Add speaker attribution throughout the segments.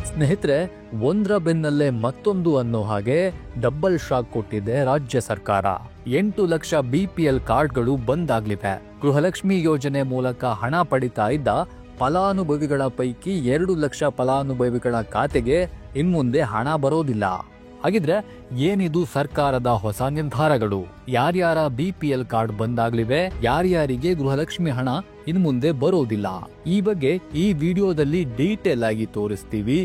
Speaker 1: ಸ್ನೇಹಿತರೆ, ಒಂದರ ಬೆನ್ನಲ್ಲೇ ಮತ್ತೊಂದು ಅನ್ನೋ ಹಾಗೆ ಡಬಲ್ ಶಾಕ್ ಕೊಟ್ಟಿದೆ ರಾಜ್ಯ ಸರ್ಕಾರ. 8 ಲಕ್ಷ ಬಿಪಿಎಲ್ ಕಾರ್ಡ್ಗಳು ಬಂದ್ ಆಗ್ಲಿವೆ. ಗೃಹಲಕ್ಷ್ಮಿ ಯೋಜನೆ ಮೂಲಕ ಹಣ ಪಡಿತಾ ಇದ್ದ ಫಲಾನುಭವಿಗಳ ಪೈಕಿ 2 ಲಕ್ಷ ಫಲಾನುಭವಿಗಳ ಖಾತೆಗೆ ಇನ್ಮುಂದೆ ಹಣ ಬರೋದಿಲ್ಲ. ಹಾಗಿದ್ರೆ ಏನಿದು ಸರ್ಕಾರದ ಹೊಸ ನಿರ್ಧಾರಗಳು? ಯಾರ್ಯಾರ ಬಿಪಿಎಲ್ ಕಾರ್ಡ್ ಬಂದಾಗ್ಲಿವೆ, ಯಾರ್ಯಾರಿಗೆ ಗೃಹಲಕ್ಷ್ಮಿ ಹಣ ಇನ್ಮುಂದೆ ಬರೋದಿಲ್ಲ? ಈ ಬಗ್ಗೆ ಈ ವಿಡಿಯೋದಲ್ಲಿ ಡೀಟೇಲ್ ಆಗಿ ತೋರಿಸ್ತೀವಿ.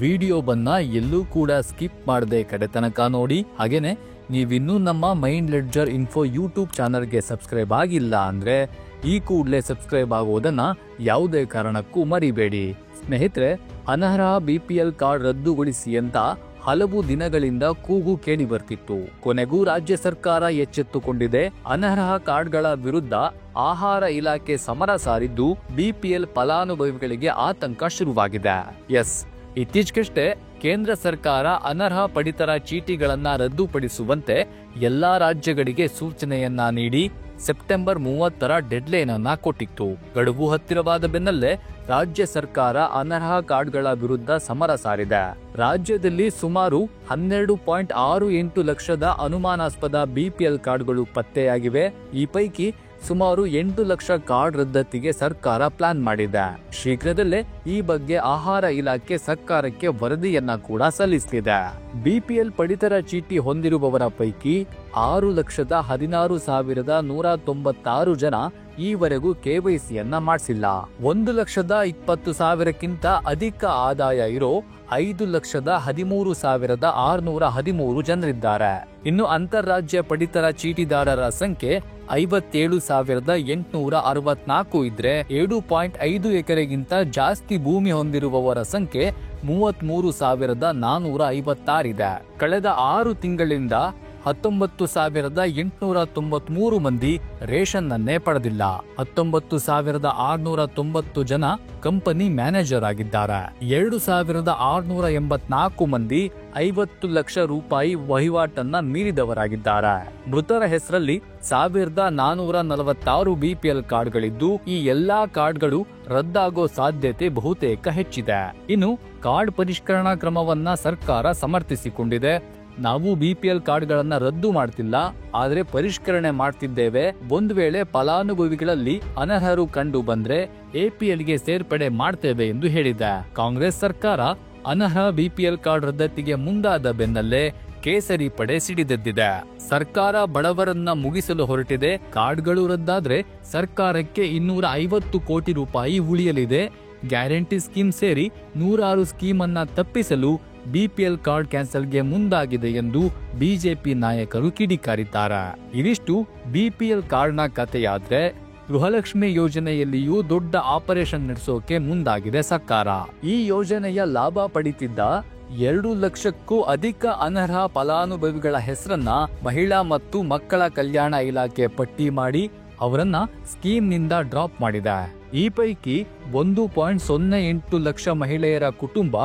Speaker 1: ವಿಡಿಯೋವನ್ನ ಎಲ್ಲೂ ಕೂಡ ಸ್ಕಿಪ್ ಮಾಡದೆ ಕಡೆ ತನಕ ನೋಡಿ. ಹಾಗೇನೆ ನೀವಿನ್ನೂ ನಮ್ಮ ಮೈಂಡ್ ಲೆಡ್ಜರ್ ಇನ್ಫೋ ಯೂಟ್ಯೂಬ್ ಚಾನಲ್ಗೆ ಸಬ್ಸ್ಕ್ರೈಬ್ ಆಗಿಲ್ಲ ಅಂದ್ರೆ ಈ ಕೂಡಲೇ ಸಬ್ಸ್ಕ್ರೈಬ್ ಆಗೋದನ್ನ ಯಾವುದೇ ಕಾರಣಕ್ಕೂ ಮರಿಬೇಡಿ. ಸ್ನೇಹಿತರೆ, ಅನರ್ಹ ಬಿಪಿಎಲ್ ಕಾರ್ಡ್ ರದ್ದುಗೊಳಿಸಿ ಅಂತ ಹಲವು ದಿನಗಳಿಂದ ಕೂಗು ಕೇಳಿ ಬರ್ತಿತ್ತು. ಕೊನೆಗೂ ರಾಜ್ಯ ಸರ್ಕಾರ ಎಚ್ಚೆತ್ತುಕೊಂಡಿದೆ. ಅನರ್ಹ ಕಾರ್ಡ್ಗಳ ವಿರುದ್ಧ ಆಹಾರ ಇಲಾಖೆ ಸಮರ ಸಾರಿದ್ದು ಬಿಪಿಎಲ್ ಫಲಾನುಭವಿಗಳಿಗೆ ಆತಂಕ ಶುರುವಾಗಿದೆ. ಇತ್ತೀಚೆಗಷ್ಟೇ ಕೇಂದ್ರ ಸರ್ಕಾರ ಅನರ್ಹ ಪಡಿತರ ಚೀಟಿಗಳನ್ನ ರದ್ದುಪಡಿಸುವಂತೆ ಎಲ್ಲಾ ರಾಜ್ಯಗಳಿಗೆ ಸೂಚನೆಯನ್ನ ನೀಡಿ ಸೆಪ್ಟೆಂಬರ್ 30ರ ಡೆಡ್ಲೈನ್ ಅನ್ನ ಕೊಟ್ಟಿತ್ತು. ಗಡುವು ಹತ್ತಿರವಾದ ಬೆನ್ನಲ್ಲೇ ರಾಜ್ಯ ಸರ್ಕಾರ ಅನರ್ಹ ಕಾರ್ಡ್ಗಳ ವಿರುದ್ಧ ಸಮರ ಸಾರಿದೆ. ರಾಜ್ಯದಲ್ಲಿ ಸುಮಾರು 12.68 ಲಕ್ಷದ ಅನುಮಾನಾಸ್ಪದ ಬಿಪಿಎಲ್ ಕಾರ್ಡ್ಗಳು ಪತ್ತೆಯಾಗಿವೆ. ಈ ಪೈಕಿ ಸುಮಾರು 8 ಲಕ್ಷ ಕಾರ್ಡ್ ರದ್ದತಿಗೆ ಸರ್ಕಾರ ಪ್ಲಾನ್ ಮಾಡಿದೆ. ಶೀಘ್ರದಲ್ಲೇ ಈ ಬಗ್ಗೆ ಆಹಾರ ಇಲಾಖೆ ಸರ್ಕಾರಕ್ಕೆ ವರದಿಯನ್ನ ಕೂಡ ಸಲ್ಲಿಸಲಿದೆ. ಬಿಪಿಎಲ್ ಪಡಿತರ ಚೀಟಿ ಹೊಂದಿರುವವರ ಪೈಕಿ 6,16,196 ಜನ ಈವರೆಗೂ ಕೆವೈಸಿಯನ್ನ ಮಾಡಿಸಿಲ್ಲ. 1,20,000ಕ್ಕಿಂತ ಅಧಿಕ ಆದಾಯ ಇರೋ 5,13,613 ಜನರಿದ್ದಾರೆ. ಇನ್ನು ಅಂತಾರಾಜ್ಯ ಪಡಿತರ ಚೀಟಿದಾರರ ಸಂಖ್ಯೆ 57,864 ಇದ್ರೆ 7.5 ಎಕರೆಗಿಂತ ಜಾಸ್ತಿ ಭೂಮಿ ಹೊಂದಿರುವವರ ಸಂಖ್ಯೆ 33,456 ಇದೆ. ಕಳೆದ 6 ತಿಂಗಳಿಂದ 19,893 ಮಂದಿ ರೇಷನ್ ಅನ್ನೇ ಪಡೆದಿಲ್ಲ. 19,690 ಜನ ಕಂಪನಿ ಮ್ಯಾನೇಜರ್ ಆಗಿದ್ದಾರೆ. 2,684 ಮಂದಿ 50 ಲಕ್ಷ ರೂಪಾಯಿ ವಹಿವಾಟನ್ನ ಮೀರಿದವರಾಗಿದ್ದಾರೆ. ಮೃತರ ಹೆಸರಲ್ಲಿ 1,446 ಬಿಪಿಎಲ್ ಕಾರ್ಡ್ಗಳಿದ್ದು ಈ ಎಲ್ಲಾ ಕಾರ್ಡ್ಗಳು ರದ್ದಾಗೋ ಸಾಧ್ಯತೆ ಬಹುತೇಕ ಹೆಚ್ಚಿದೆ. ಇನ್ನು ಕಾರ್ಡ್ ಪರಿಷ್ಕರಣಾ ಕ್ರಮವನ್ನ ಸರ್ಕಾರ ಸಮರ್ಥಿಸಿಕೊಂಡಿದೆ. ನಾವು ಬಿಪಿಎಲ್ ಕಾರ್ಡ್ಗಳನ್ನ ರದ್ದು ಮಾಡ್ತಿಲ್ಲ, ಆದ್ರೆ ಪರಿಷ್ಕರಣೆ ಮಾಡ್ತಿದ್ದೇವೆ. ಒಂದು ವೇಳೆ ಫಲಾನುಭವಿಗಳಲ್ಲಿ ಅನರ್ಹರು ಕಂಡು ಬಂದ್ರೆ ಎಪಿಎಲ್ಗೆ ಸೇರ್ಪಡೆ ಮಾಡ್ತೇವೆ ಎಂದು ಹೇಳಿದೆ. ಕಾಂಗ್ರೆಸ್ ಸರ್ಕಾರ ಅನರ್ಹ ಬಿಪಿಎಲ್ ಕಾರ್ಡ್ ರದ್ದತಿಗೆ ಮುಂದಾದ ಬೆನ್ನಲ್ಲೇ ಕೇಸರಿ ಪಡೆ ಸಿಡಿದೆದ್ದಿದೆ. ಸರ್ಕಾರ ಬಡವರನ್ನ ಮುಗಿಸಲು ಹೊರಟಿದೆ. ಕಾರ್ಡ್ಗಳು ರದ್ದಾದ್ರೆ ಸರ್ಕಾರಕ್ಕೆ 250 ಕೋಟಿ ರೂಪಾಯಿ ಉಳಿಯಲಿದೆ. ಗ್ಯಾರಂಟಿ ಸ್ಕೀಮ್ ಸೇರಿ 106 ಸ್ಕೀಮ್ ಅನ್ನ ತಪ್ಪಿಸಲು ಬಿಪಿಎಲ್ ಕಾರ್ಡ್ ಕ್ಯಾನ್ಸಲ್ಗೆ ಮುಂದಾಗಿದೆ ಎಂದು ಬಿಜೆಪಿ ನಾಯಕರು ಕಿಡಿಕಾರಿದ್ದಾರೆ. ಇವಿಷ್ಟು ಬಿಪಿಎಲ್ ಕಾರ್ಡ್ನ ಕಥೆಯಾದ್ರೆ, ಗೃಹಲಕ್ಷ್ಮಿ ಯೋಜನೆಯಲ್ಲಿಯೂ ದೊಡ್ಡ ಆಪರೇಷನ್ ನಡೆಸೋಕೆ ಮುಂದಾಗಿದೆ ಸರ್ಕಾರ. ಈ ಯೋಜನೆಯ ಲಾಭ ಪಡಿತಿದ್ದ 2 ಲಕ್ಷಕ್ಕೂ ಅಧಿಕ ಅನರ್ಹ ಫಲಾನುಭವಿಗಳ ಹೆಸರನ್ನ ಮಹಿಳಾ ಮತ್ತು ಮಕ್ಕಳ ಕಲ್ಯಾಣ ಇಲಾಖೆ ಪಟ್ಟಿ ಮಾಡಿ ಅವರನ್ನ ಸ್ಕೀಮ್ನಿಂದ ಡ್ರಾಪ್ ಮಾಡಿದೆ. ಈ ಪೈಕಿ 1.08 ಲಕ್ಷ ಮಹಿಳೆಯರ ಕುಟುಂಬ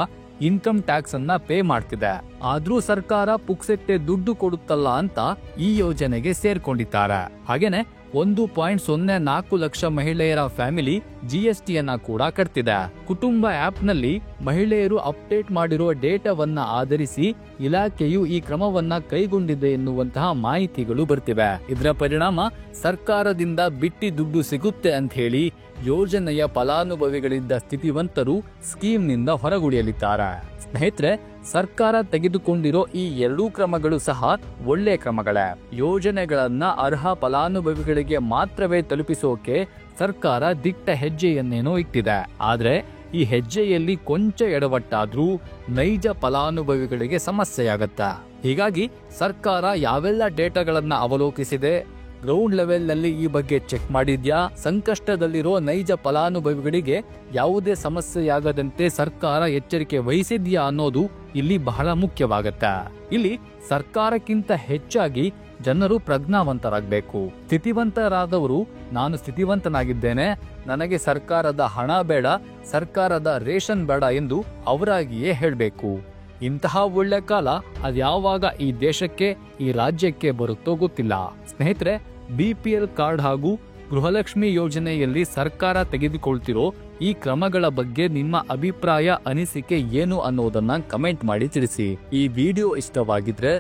Speaker 1: ಇನ್ಕಮ್ ಟ್ಯಾಕ್ಸ್ ಅನ್ನ ಪೇ ಮಾಡ್ತಿದೆ. ಆದ್ರೂ ಸರ್ಕಾರ ಪುಕ್ಸೆಟ್ಟೆ ದುಡ್ಡು ಕೊಡುತ್ತಲ್ಲ ಅಂತ ಈ ಯೋಜನೆಗೆ ಸೇರ್ಕೊಂಡಿದ್ದಾರೆ. ಹಾಗೇನೆ 1.04 ಲಕ್ಷ ಮಹಿಳೆಯರ ಫ್ಯಾಮಿಲಿ ಜಿಎಸ್ಟಿ ಅನ್ನ ಕೂಡ ಕಟ್ತಿದೆ. ಕುಟುಂಬ ಆಪ್ ನಲ್ಲಿ ಮಹಿಳೆಯರು ಅಪ್ಡೇಟ್ ಮಾಡಿರುವ ಡೇಟಾವನ್ನ ಆಧರಿಸಿ ಇಲಾಖೆಯು ಈ ಕ್ರಮವನ್ನ ಕೈಗೊಂಡಿದೆ ಎನ್ನುವಂತಹ ಮಾಹಿತಿಗಳು ಬರ್ತಿವೆ. ಇದರ ಪರಿಣಾಮ ಸರ್ಕಾರದಿಂದ ಬಿಟ್ಟಿ ದುಡ್ಡು ಸಿಗುತ್ತೆ ಅಂತ ಹೇಳಿ ಯೋಜನೆಯ ಫಲಾನುಭವಿಗಳಿದ್ದ ಸ್ಥಿತಿವಂತರು ಸ್ಕೀಮ್ನಿಂದ ಹೊರಗುಳಿಯಲಿದ್ದಾರೆ. ಸ್ನೇಹಿತರೆ, ಸರ್ಕಾರ ತೆಗೆದುಕೊಂಡಿರೋ ಈ 2 ಕ್ರಮಗಳು ಸಹ ಒಳ್ಳೆ ಕ್ರಮಗಳೇ. ಯೋಜನೆಗಳನ್ನ ಅರ್ಹ ಫಲಾನುಭವಿಗಳಿಗೆ ಮಾತ್ರವೇ ತಲುಪಿಸೋಕೆ ಸರ್ಕಾರ ದಿಟ್ಟ ಹೆಜ್ಜೆಯನ್ನೇನೋ ಇಟ್ಟಿದೆ. ಆದ್ರೆ ಈ ಹೆಜ್ಜೆಯಲ್ಲಿ ಕೊಂಚ ಎಡವಟ್ಟಾದ್ರೂ ನೈಜ ಫಲಾನುಭವಿಗಳಿಗೆ ಸಮಸ್ಯೆಯಾಗತ್ತೆ. ಹೀಗಾಗಿ ಸರ್ಕಾರ ಯಾವೆಲ್ಲ ಡೇಟಾಗಳನ್ನ ಅವಲೋಕಿಸಿದೆ, ಗ್ರೌಂಡ್ ಲೆವೆಲ್ ನಲ್ಲಿ ಈ ಬಗ್ಗೆ ಚೆಕ್ ಮಾಡಿದ್ಯಾ, ಸಂಕಷ್ಟದಲ್ಲಿರೋ ನೈಜ ಫಲಾನುಭವಿಗಳಿಗೆ ಯಾವುದೇ ಸಮಸ್ಯೆಯಾಗದಂತೆ ಸರ್ಕಾರ ಎಚ್ಚರಿಕೆ ವಹಿಸಿದ್ಯಾ ಅನ್ನೋದು ಇಲ್ಲಿ ಬಹಳ ಮುಖ್ಯವಾಗತ್ತೆ. ಇಲ್ಲಿ ಸರ್ಕಾರಕ್ಕಿಂತ ಹೆಚ್ಚಾಗಿ ಜನರು ಪ್ರಜ್ಞಾವಂತರಾಗಬೇಕು. ಸ್ಥಿತಿವಂತರಾದವರು ನಾನು ಸ್ಥಿತಿವಂತನಾಗಿದ್ದೇನೆ, ನನಗೆ ಸರ್ಕಾರದ ಹಣ ಬೇಡ, ಸರ್ಕಾರದ ರೇಷನ್ ಬೇಡ ಎಂದು ಅವರಾಗಿಯೇ ಹೇಳಬೇಕು. ಇಂತಹ ಒಳ್ಳೆ ಕಾಲ ಅದ್ಯಾವಾಗ ಈ ದೇಶಕ್ಕೆ ಈ ರಾಜ್ಯಕ್ಕೆ ಬರುತ್ತೋ ಗೊತ್ತಿಲ್ಲ. ಸ್ನೇಹಿತರೆ, ಬಿಪಿಎಲ್ ಕಾರ್ಡ್ ಹಾಗೂ ಗೃಹಲಕ್ಷ್ಮಿ ಯೋಜನೆಯಲ್ಲಿ ಸರ್ಕಾರ ತೆಗೆದುಕೊಳ್ತಿರೋ ಈ ಕ್ರಮಗಳ ಬಗ್ಗೆ ನಿಮ್ಮ ಅಭಿಪ್ರಾಯ ಅನಿಸಿಕೆ ಏನು ಅನ್ನೋದನ್ನ ಕಮೆಂಟ್ ಮಾಡಿ ತಿಳಿಸಿ. ಈ ವಿಡಿಯೋ ಇಷ್ಟವಾಗಿದ್ರೆ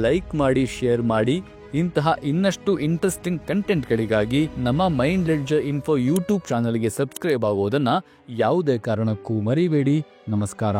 Speaker 1: ಲೈಕ್ ಮಾಡಿ, ಶೇರ್ ಮಾಡಿ. ಇಂತಹ ಇನ್ನಷ್ಟು ಇಂಟ್ರೆಸ್ಟಿಂಗ್ ಕಂಟೆಂಟ್ಗಳಿಗಾಗಿ ನಮ್ಮ ಮೈಂಡ್ ಲೆಡ್ಜರ್ ಇನ್ಫೋ ಯೂಟ್ಯೂಬ್ ಚಾನಲ್ಗೆ ಸಬ್ಸ್ಕ್ರೈಬ್ ಆಗೋದನ್ನ ಯಾವುದೇ ಕಾರಣಕ್ಕೂ ಮರಿಬೇಡಿ. ನಮಸ್ಕಾರ.